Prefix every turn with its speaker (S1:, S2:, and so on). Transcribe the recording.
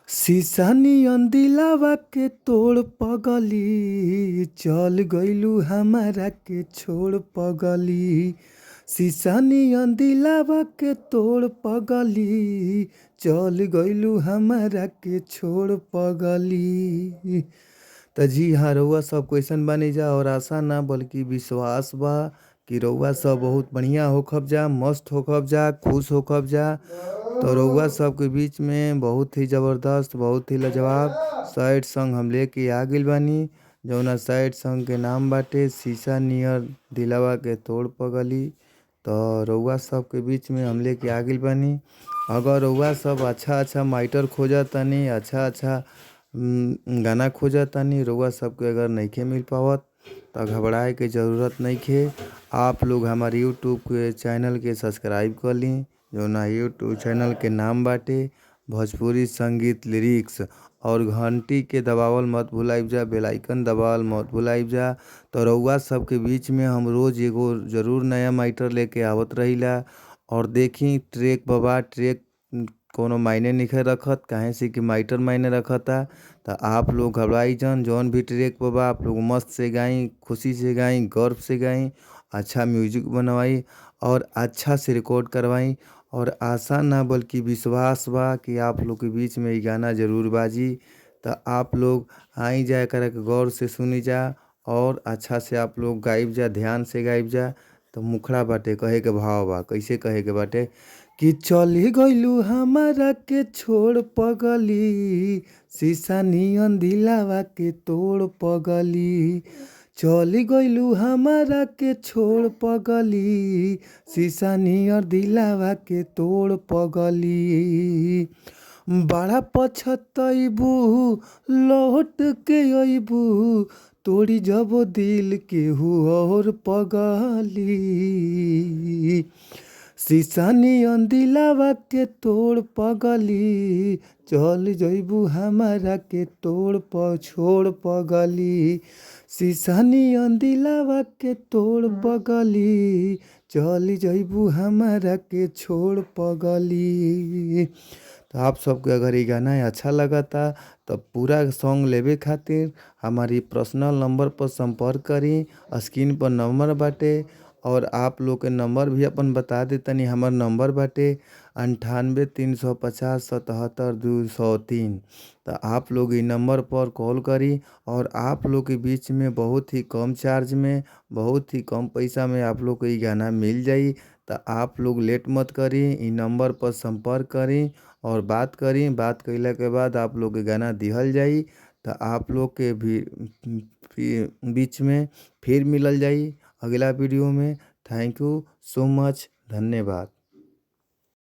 S1: शीशा नियन दिलावा के तोड़ पगली, चल गइलू हमारा के छोड़ पगली। शीशा नियन दिलावा के तोड़ पगली, चल गइलू हमारा के छोड़ पगली। त जी हाँ, रउआ सब कइसन बानी जा और आशा ना बल्कि विश्वास बा कि रउआ सब बहुत बढ़िया होखब जा, मस्त होखब जा, खुश होखब जा। तो रउआ सबके बीच में बहुत ही ज़बरदस्त, बहुत ही लाजवाब सैड सॉन्ग हम लेके आ गइल बानी। जौना सैड सॉन्ग के नाम बाटे शीशा नियर दिलवा के तोड़ पगली। तो रउआ सबके बीच में हम लेके आ गइल बानी। अगर रउआ सब अच्छा माइटर खोजतानी, अच्छा गाना खोजतानी, रउआ सबके अगर नइखे मिल पावत तो घबराए के ज़रूरत नइखे। आप लोग हमारे यूट्यूब के चैनल के सब्सक्राइब कर ली, जौना यूट्यूब चैनल के नाम बाटे भोजपुरी संगीत लिरिक्स। और घंटी के दबावल मत भुलाइब जा, बेल आइकन दबावल मत भुलाइब जा। तो रउआ सबके बीच में हम रोज़ एगो ज़रूर नया माइटर लेके आवत रहिला। और देखी ट्रैक बाबा, ट्रैक कोनो मायने नइखे रखत, काहे से कि माइटर मायने रखता। तो आप लोग घबराई जन, जौन भी ट्रैक बाबा आप लोग मस्त से गाई, खुशी से गाई, गर्व से गाई, अच्छा म्यूजिक बनवाई और अच्छा से रिकॉर्ड करवाई। और आशा ना बल्कि विश्वास बा कि आप लोग के बीच में ये गाना ज़रूर बाजी। तो आप लोग आई जाए कर के गौर से सुनी जा और अच्छा से आप लोग गाइब जा, ध्यान से गाइब जा। तो मुखड़ा बाटे, कहे के भाव बा, कैसे कहे के बाटे कि चली गइलू हमारा के छोड़ पगली, शीशा नियन दिलावा के तोड़ पगली। चली गइलू हमारा के छोड़ पगली, शीशा नियर दिलावा के तोड़ पगली। बड़ा पछतइबू लौट के अइबू, तोड़ी जब दिल केहू और पगली। शीशा नियन दिलावा के तोड़ पगली, चल जइबू हमारा के छोड़ पगली। शीशा नियन दिलावा के तोड़ पगली, चल जइबू हमारा के छोड़ पगली। तो आप सबके अगर ये गाना अच्छा लगता तो पूरा सॉन्ग लेवे खातिर हमारी पर्सनल नंबर पर संपर्क करी। स्क्रीन पर नंबर बाटे और आप लोग के नंबर भी अपन बता देतनी। हमार नंबर बाटे 98 350 77 203। तो आप लोग ये नंबर पर कॉल करी और आप लोग के बीच में बहुत ही कम चार्ज में, बहुत ही कम पैसा में आप लोग को ये गाना मिल जाई। तो आप लोग लेट मत करी, इ नंबर पर संपर्क करी और बात करी। बात कइला के बाद आप लोग के गाना दिहल जाई। तो आप लोग के भी बीच में फिर मिलल जाई अगला वीडियो में। थैंक यू सो मच, धन्यवाद।